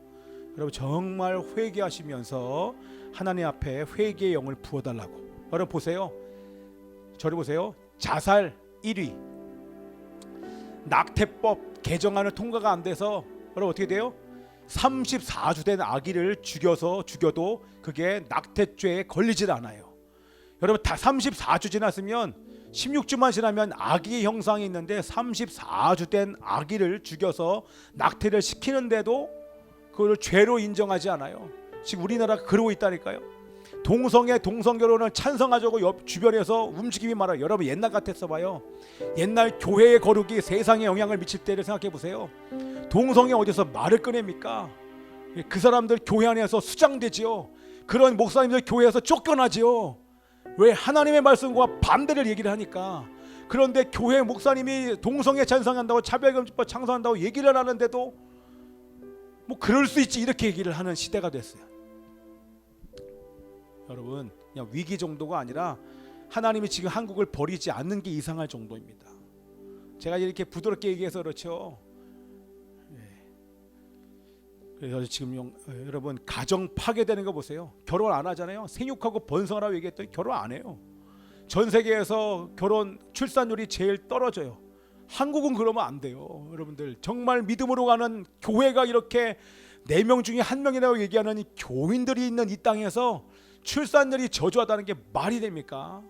여러분, 정말 회개하시면서 하나님 앞에 회개의 영을 부어달라고. 여러분 보세요. 저를 보세요. 자살 1위, 낙태법 개정안을 통과가 안 돼서 여러분 어떻게 돼요? 34주 된 아기를 죽여도 그게 낙태죄에 걸리질 않아요. 여러분, 다 34주 지났으면 16주만 지나면 아기 형상이 있는데 34주 된 아기를 죽여서 낙태를 시키는데도 그걸 죄로 인정하지 않아요. 지금 우리나라가 그러고 있다니까요. 동성 결혼을 찬성하자고 옆 주변에서 움직임이 많아요. 여러분, 옛날 같았어 봐요. 옛날 교회의 거룩이 세상에 영향을 미칠 때를 생각해 보세요. 동성이 어디서 말을 꺼냅니까? 그 사람들 교회 안에서 수장되지요. 그런 목사님들 교회에서 쫓겨나지요. 왜? 하나님의 말씀과 반대를 얘기를 하니까. 그런데 교회 목사님이 동성애 찬성한다고, 차별금지법 찬성한다고 얘기를 하는데도 뭐 그럴 수 있지 이렇게 얘기를 하는 시대가 됐어요. 여러분, 그냥 위기 정도가 아니라 하나님이 지금 한국을 버리지 않는 게 이상할 정도입니다. 제가 이렇게 부드럽게 얘기해서 그렇죠. 그래서 지금 여러분, 가정 파괴되는 거 보세요. 결혼 안 하잖아요. 생육하고 번성하라고 얘기했더니 결혼 안 해요. 전 세계에서 결혼 출산율이 제일 떨어져요. 한국은 그러면 안 돼요. 여러분들, 정말 믿음으로 가는 교회가 이렇게 4명 중에 1명이라고 얘기하는 이 교인들이 있는 이 땅에서 출산율이 저조하다는 게 말이 됩니까?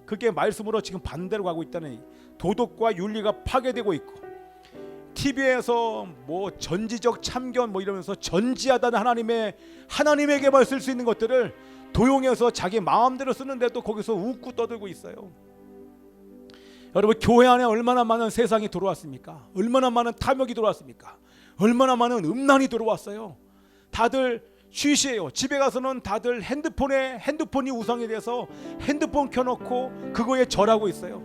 그게 말씀으로 지금 반대로 가고 있다는, 도덕과 윤리가 파괴되고 있고, TV에서 뭐 전지적 참견 뭐 이러면서 전지하다는 하나님에게만 쓸 수 있는 것들을 도용해서 자기 마음대로 쓰는데도 거기서 웃고 떠들고 있어요. 여러분, 교회 안에 얼마나 많은 세상이 들어왔습니까? 얼마나 많은 탐욕이 들어왔습니까? 얼마나 많은 음란이 들어왔어요. 다들 쉬쉬해요. 집에 가서는 다들 핸드폰이 우상이 돼서 핸드폰 켜놓고 그거에 절하고 있어요.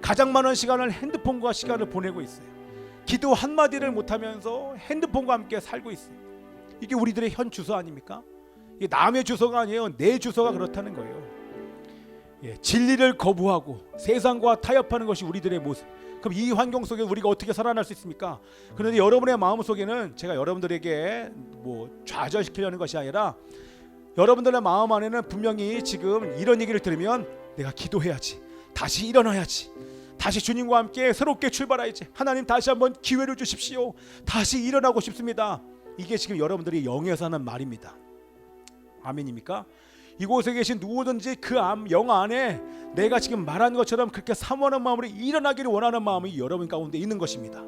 가장 많은 시간을 핸드폰과 시간을 보내고 있어요. 기도 한마디를 못하면서 핸드폰과 함께 살고 있어요. 이게 우리들의 현 주소 아닙니까? 이게 남의 주소가 아니에요. 내 주소가 그렇다는 거예요. 진리를 거부하고 세상과 타협하는 것이 우리들의 모습. 그럼 이 환경 속에 우리가 어떻게 살아날 수 있습니까? 그런데 여러분의 마음 속에는, 제가 여러분들에게 뭐 좌절시키려는 것이 아니라, 여러분들의 마음 안에는 분명히 지금 이런 얘기를 들으면 내가 기도해야지, 다시 일어나야지, 다시 주님과 함께 새롭게 출발해야지, 하나님 다시 한번 기회를 주십시오, 다시 일어나고 싶습니다. 이게 지금 여러분들이 영에서 하는 말입니다. 아멘입니까? 이곳에 계신 누구든지 그 영 안에 내가 지금 말한 것처럼 그렇게 사모하는 마음으로 일어나기를 원하는 마음이 여러분 가운데 있는 것입니다.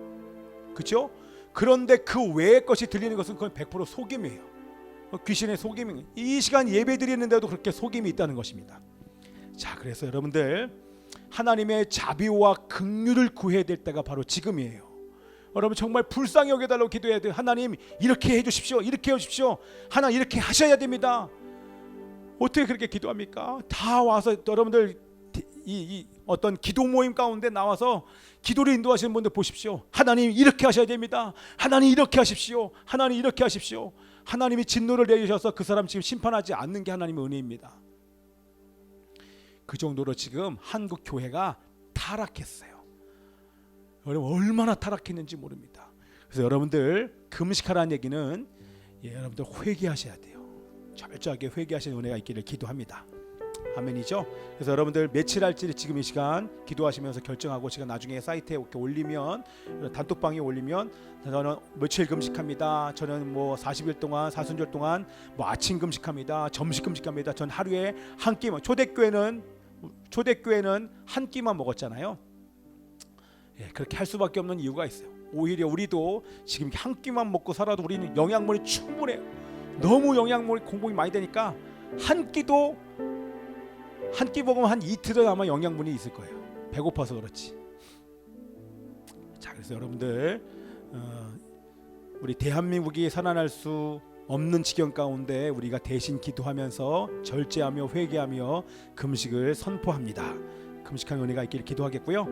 그렇죠? 그런데 그 외의 것이 들리는 것은 그건 100% 속임이에요. 귀신의 속임이, 이 시간 예배 드리는데도 그렇게 속임이 있다는 것입니다. 자, 그래서 여러분들, 하나님의 자비와 긍휼을 구해야 될 때가 바로 지금이에요. 여러분, 정말 불쌍히 여겨달라고 기도해야 돼요. 하나님 이렇게 해주십시오, 이렇게 해주십시오, 하나님 이렇게 하셔야 됩니다. 어떻게 그렇게 기도합니까? 다 와서 여러분들 이 어떤 기도 모임 가운데 나와서 기도를 인도하시는 분들 보십시오. 하나님 이렇게 하셔야 됩니다, 하나님 이렇게 하십시오, 하나님 이렇게 하십시오. 하나님이 진노를 내리셔서 그 사람 지금 심판하지 않는 게 하나님의 은혜입니다. 그 정도로 지금 한국 교회가 타락했어요. 여러분, 얼마나 타락했는지 모릅니다. 그래서 여러분들 금식하라는 얘기는, 여러분들 회개하셔야 돼요. 철저하게 회개하시는 은혜가 있기를 기도합니다. 아멘이죠. 그래서 여러분들 며칠 할지 지금 이 시간 기도하시면서 결정하고, 제가 나중에 사이트에 이렇게 올리면, 단톡방에 올리면, 저는 며칠 금식합니다, 저는 뭐 40일 동안, 사순절 동안 뭐 아침 금식합니다, 점심 금식합니다, 전 하루에 한 끼만, 초대교회는 한 끼만 먹었잖아요. 그렇게 할 수밖에 없는 이유가 있어요. 오히려 우리도 지금 한 끼만 먹고 살아도 우리는 영양분이 충분해요. 너무 영양분이 공급이 많이 되니까 한 끼 먹으면 한 이틀은 아마 영양분이 있을 거예요. 배고파서 그렇지. 자, 그래서 여러분들, 우리 대한민국이 살아날 수 없는 지경 가운데 우리가 대신 기도하면서 절제하며 회개하며 금식을 선포합니다. 금식한 은혜가 있기를 기도하겠고요.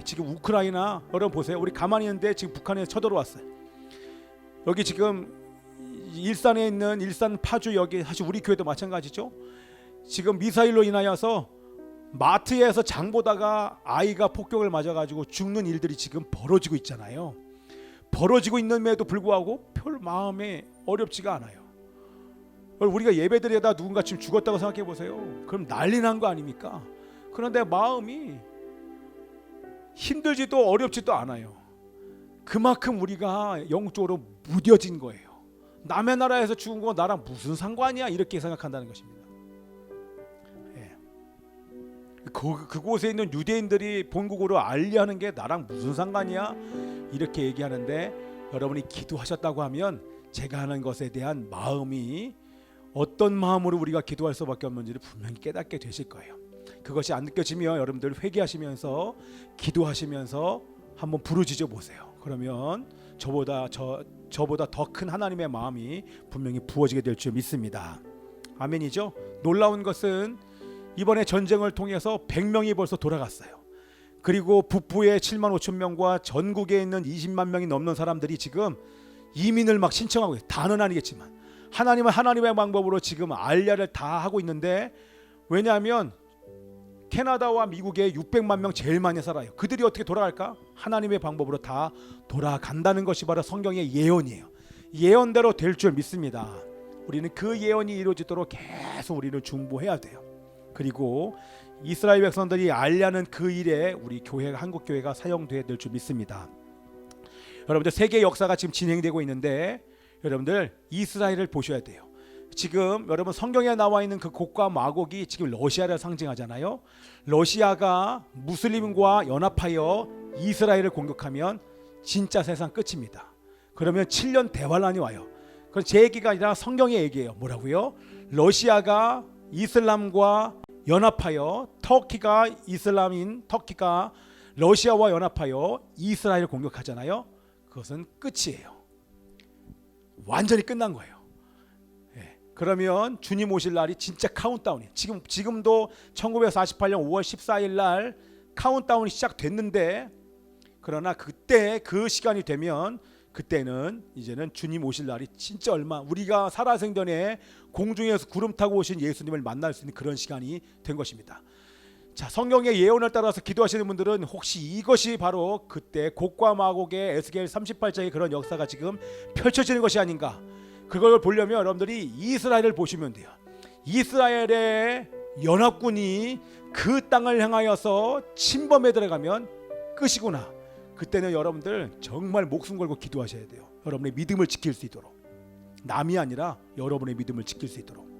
지금 우크라이나, 여러분 보세요. 우리 가만히 있는데 지금 북한에 쳐들어왔어요. 여기 지금 일산에 있는 일산 파주, 여기 사실 우리 교회도 마찬가지죠. 지금 미사일로 인하여서 마트에서 장 보다가 아이가 폭격을 맞아가지고 죽는 일들이 지금 벌어지고 있잖아요. 벌어지고 있는데도 불구하고 별 마음에 어렵지가 않아요. 우리가 예배드리다 누군가 지금 죽었다고 생각해 보세요. 그럼 난리 난 거 아닙니까? 그런데 마음이 힘들지도 어렵지도 않아요. 그만큼 우리가 영적으로 무뎌진 거예요. 남의 나라에서 죽은 거 나랑 무슨 상관이야, 이렇게 생각한다는 것입니다. 그곳에 있는 유대인들이 본국으로 알리하는 게 나랑 무슨 상관이야, 이렇게 얘기하는데, 여러분이 기도하셨다고 하면 제가 하는 것에 대한 마음이 어떤 마음으로 우리가 기도할 수밖에 없는지를 분명히 깨닫게 되실 거예요. 그것이 안 느껴지면 여러분들 회개하시면서 기도하시면서 한번 부르짖어 보세요. 그러면 저보다 더 큰 하나님의 마음이 분명히 부어지게 될 줄 믿습니다. 아멘이죠. 놀라운 것은 이번에 전쟁을 통해서 100명이 벌써 돌아갔어요. 그리고 북부에 7만 5천 명과 전국에 있는 20만 명이 넘는 사람들이 지금 이민을 막 신청하고 있어요. 다는 아니겠지만 하나님은 하나님의 방법으로 지금 알리아를 다 하고 있는데, 왜냐하면 캐나다와 미국에 600만 명 제일 많이 살아요. 그들이 어떻게 돌아갈까? 하나님의 방법으로 다 돌아간다는 것이 바로 성경의 예언이에요. 예언대로 될 줄 믿습니다. 우리는 그 예언이 이루어지도록 계속 우리는 중보해야 돼요. 그리고 이스라엘 백성들이 알리하는 그 일에 우리 교회가, 한국 교회가 사용돼야 될 줄 믿습니다. 여러분들 세계 역사가 지금 진행되고 있는데, 여러분들 이스라엘을 보셔야 돼요. 지금 여러분 성경에 나와 있는 그 곡과 마곡이 지금 러시아를 상징하잖아요. 러시아가 무슬림과 연합하여 이스라엘을 공격하면 진짜 세상 끝입니다. 그러면 7년 대환란이 와요. 그건 제 얘기가 아니라 성경의 얘기예요. 뭐라고요? 러시아가 이슬람과 연합하여, 터키가 이슬람인 터키가 러시아와 연합하여 이스라엘을 공격하잖아요. 그것은 끝이에요. 완전히 끝난 거예요. 그러면 주님 오실 날이 진짜 카운트다운이에요. 지금도 1948년 5월 14일 날 카운트다운이 시작됐는데, 그러나 그때 그 시간이 되면 그때는 이제는 주님 오실 날이 진짜 우리가 살아생전에 공중에서 구름 타고 오신 예수님을 만날 수 있는 그런 시간이 된 것입니다. 자, 성경의 예언을 따라서 기도하시는 분들은 혹시 이것이 바로 그때 곡과 마곡의 에스겔 38장의 그런 역사가 지금 펼쳐지는 것이 아닌가, 그걸 보려면 여러분들이 이스라엘을 보시면 돼요. 이스라엘의 연합군이 그 땅을 향하여서 침범에 들어가면 끝이구나. 그때는 여러분들 정말 목숨 걸고 기도하셔야 돼요. 여러분의 믿음을 지킬 수 있도록. 남이 아니라 여러분의 믿음을 지킬 수 있도록.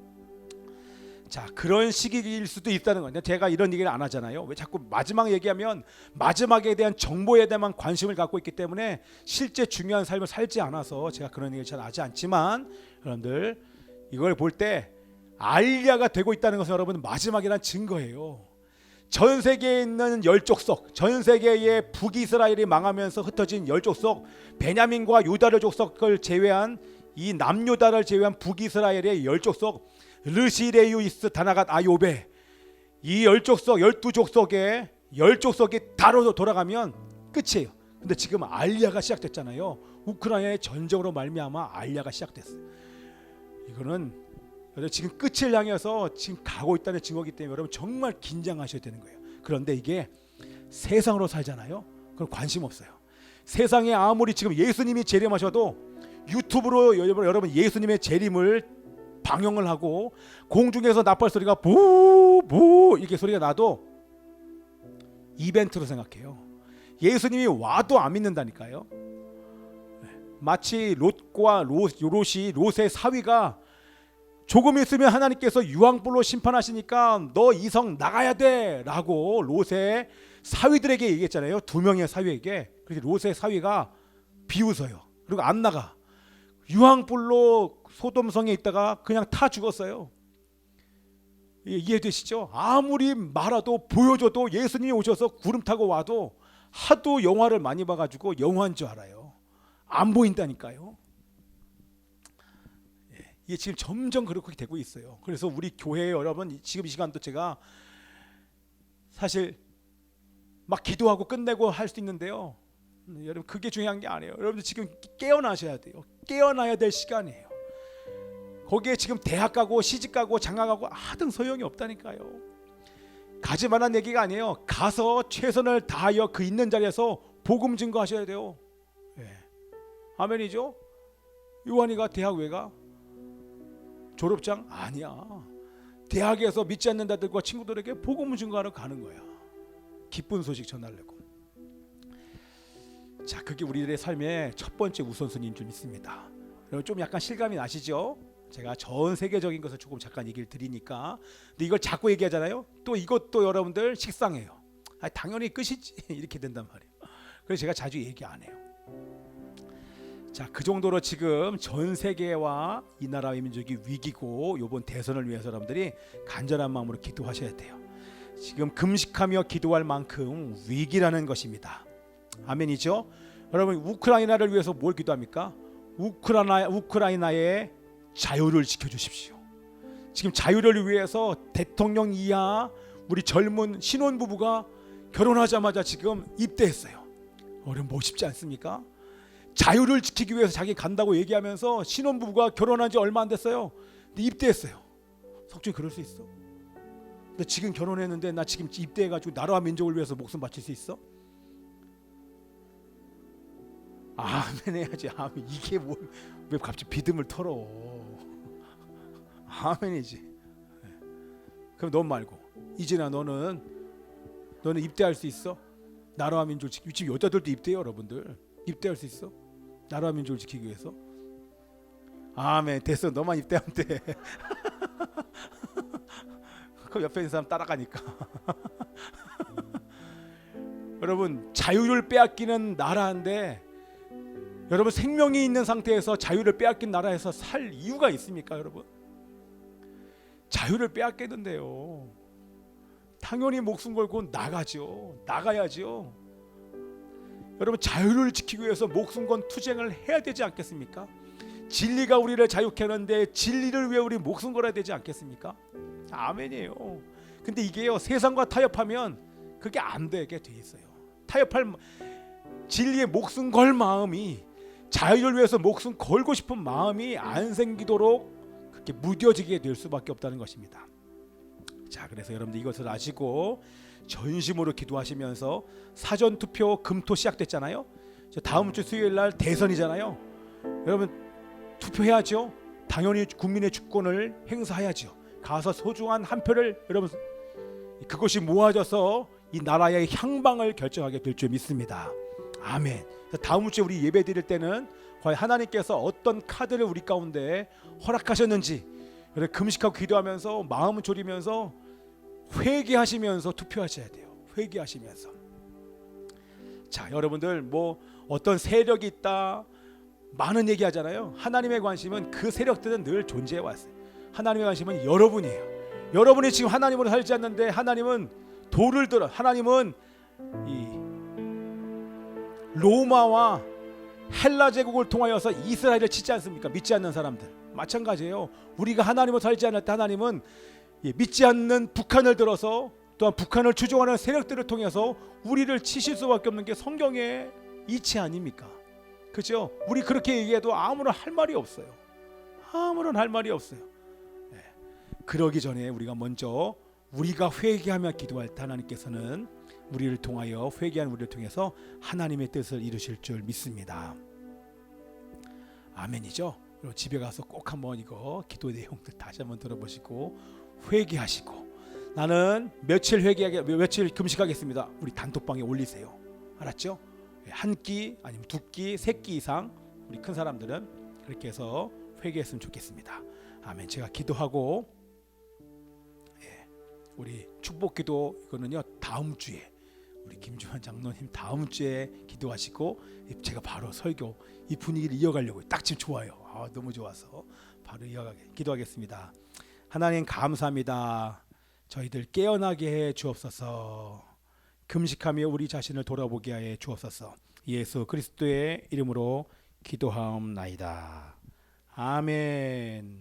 자, 그런 시기일 수도 있다는 건데, 제가 이런 얘기를 안 하잖아요. 왜 자꾸 마지막 얘기하면 마지막에 대한 정보에 대한 관심을 갖고 있기 때문에 실제 중요한 삶을 살지 않아서 제가 그런 얘기를 잘 하지 않지만, 여러분들 이걸 볼 때 알리아가 되고 있다는 것은 여러분 마지막이란 증거예요. 전 세계에 있는 열족속, 전 세계의 북이스라엘이 망하면서 흩어진 열족속, 베냐민과 유다를 족속을 제외한 이 남유다를 제외한 북이스라엘의 열족속, 르시레유이스 다나갓 아요베, 이 열족속 12족속의 열족속이 다로 돌아가면 끝이에요. 근데 지금 알리아가 시작됐잖아요. 우크라이나의 전쟁으로 말미암아 알리아가 시작됐어요. 이거는 지금 끝을 향해서 지금 가고 있다는 증거이기 때문에 여러분 정말 긴장하셔야 되는 거예요. 그런데 이게 세상으로 살잖아요. 그건 관심 없어요. 세상에 아무리 지금 예수님이 재림하셔도 유튜브로 여러분 예수님의 재림을 방영을 하고 공중에서 나팔 소리가 부부 이렇게 소리가 나도 이벤트로 생각해요. 예수님이 와도 안 믿는다니까요. 마치 롯의 사위가 조금 있으면 하나님께서 유황불로 심판하시니까 너 이성 나가야 돼 라고 롯의 사위들에게 얘기했잖아요. 2명의 사위에게. 그래서 롯의 사위가 비웃어요. 그리고 안 나가. 유황불로 소돔성에 있다가 그냥 타 죽었어요. 이해되시죠? 아무리 말아도 보여줘도 예수님이 오셔서 구름 타고 와도 하도 영화를 많이 봐가지고 영화인 줄 알아요. 안 보인다니까요. 이게 지금 점점 그렇게 되고 있어요. 그래서 우리 교회 여러분 지금 이 시간도 제가 사실 막 기도하고 끝내고 할 수 있는데요. 여러분 그게 중요한 게 아니에요. 여러분들 지금 깨어나셔야 돼요. 깨어나야 될 시간이에요. 거기에 지금 대학 가고 시집 가고 장가 가고 하등 소용이 없다니까요. 가지 말란 얘기가 아니에요. 가서 최선을 다하여 그 있는 자리에서 복음 증거하셔야 돼요. 아멘이죠? 요한이가 대학 왜 가? 졸업장? 아니야. 대학에서 믿지 않는 자들과 친구들에게 복음 증거하러 가는 거야. 기쁜 소식 전하려고. 자, 그게 우리들의 삶의 첫 번째 우선순위인 줄 믿습니다. 여러분 좀 약간 실감이 나시죠? 제가 전 세계적인 것을 조금 잠깐 얘기를 드리니까. 근데 이걸 자꾸 얘기하잖아요. 또 이것도 여러분들 식상해요. 당연히 끝이지 이렇게 된단 말이에요. 그래서 제가 자주 얘기 안 해요. 자, 그 정도로 지금 전 세계와 이 나라의 민족이 위기고 이번 대선을 위해서 여러분들이 간절한 마음으로 기도하셔야 돼요. 지금 금식하며 기도할 만큼 위기라는 것입니다. 아멘이죠? 여러분 우크라이나를 위해서 뭘 기도합니까? 우크라이나의 자유를 지켜주십시오. 지금 자유를 위해서 대통령 이하 우리 젊은 신혼부부가 결혼하자마자 지금 입대했어요. 여러분 멋있지 않습니까? 자유를 지키기 위해서 자기 간다고 얘기하면서 신혼부부가 결혼한 지 얼마 안 됐어요. 근데 입대했어요. 석준이 그럴 수 있어? 너 지금 결혼했는데 나 지금 입대해가지고 나라와 민족을 위해서 목숨 바칠 수 있어? 아멘 해야지. 아멘. 이게 뭐 왜 갑자기 비듬을 털어? 아멘이지. 그럼 넌 말고 이진아 너는 입대할 수 있어? 나라와 민족을 지키기. 지금 여자들도 입대해요. 여러분들 입대할 수 있어? 나라와 민족을 지키기 위해서? 아멘. 됐어. 너만 입대하면 돼. 그 옆에 있는 사람 따라가니까. 여러분 자유를 빼앗기는 나라인데 여러분 생명이 있는 상태에서 자유를 빼앗긴 나라에서 살 이유가 있습니까? 여러분 자유를 빼앗겠는데요. 당연히 목숨 걸고 나가야죠. 여러분 자유를 지키기 위해서 목숨 건 투쟁을 해야 되지 않겠습니까? 진리가 우리를 자유케 하는데 진리를 위해 우리 목숨 걸어야 되지 않겠습니까? 아멘이에요. 근데 이게요 세상과 타협하면 그게 안 되게 돼 있어요. 타협할 진리에 목숨 걸 마음이 자유를 위해서 목숨 걸고 싶은 마음이 안 생기도록 그렇게 무뎌지게 될 수밖에 없다는 것입니다. 자, 그래서 여러분들 이것을 아시고 전심으로 기도하시면서 사전 투표 금토 시작됐잖아요. 다음 주 수요일 날 대선이잖아요. 여러분 투표해야죠. 당연히 국민의 주권을 행사해야죠. 가서 소중한 한 표를 여러분 그것이 모아져서 이 나라의 향방을 결정하게 될 줄 믿습니다. 아멘. 다음 주에 우리 예배 드릴 때는 과연 하나님께서 어떤 카드를 우리 가운데 허락하셨는지 금식하고 기도하면서 마음을 졸이면서 회개하시면서 투표하셔야 돼요. 회개하시면서. 자, 여러분들 뭐 어떤 세력이 있다 많은 얘기하잖아요. 하나님의 관심은 그 세력들은 늘 존재해 왔어요. 하나님의 관심은 여러분이에요. 여러분이 지금 하나님으로 살지 않는데 하나님은 돌을 들어 하나님은 이 로마와 헬라 제국을 통하여서 이스라엘을 치지 않습니까? 믿지 않는 사람들 마찬가지예요. 우리가 하나님으로 살지 않을 때 하나님은 믿지 않는 북한을 들어서 또한 북한을 추종하는 세력들을 통해서 우리를 치실 수밖에 없는 게 성경의 이치 아닙니까? 그렇죠? 우리 그렇게 얘기해도 아무런 할 말이 없어요. 아무런 할 말이 없어요. 네. 그러기 전에 우리가 먼저 우리가 회개하며 기도할 때 하나님께서는 우리를 통하여 회개한 우리를 통해서 하나님의 뜻을 이루실 줄 믿습니다. 아멘이죠? 그리고 집에 가서 꼭 한번 이거 기도 내용들 다시 한번 들어보시고 회개하시고 나는 며칠 금식하겠습니다. 우리 단톡방에 올리세요. 알았죠? 한 끼 아니면 두 끼, 세 끼 이상 우리 큰 사람들은 그렇게 해서 회개했으면 좋겠습니다. 아멘. 제가 기도하고 우리 축복기도 이거는요 다음 주에 우리 김주환 장로님 다음 주에 기도하시고 제가 바로 설교 이 분위기를 이어가려고 딱 지금 좋아요. 너무 좋아서 바로 기도하겠습니다. 하나님 감사합니다. 저희들 깨어나게 해 주옵소서. 금식하며 우리 자신을 돌아보게 해 주옵소서. 예수 그리스도의 이름으로 기도하옵나이다. 아멘.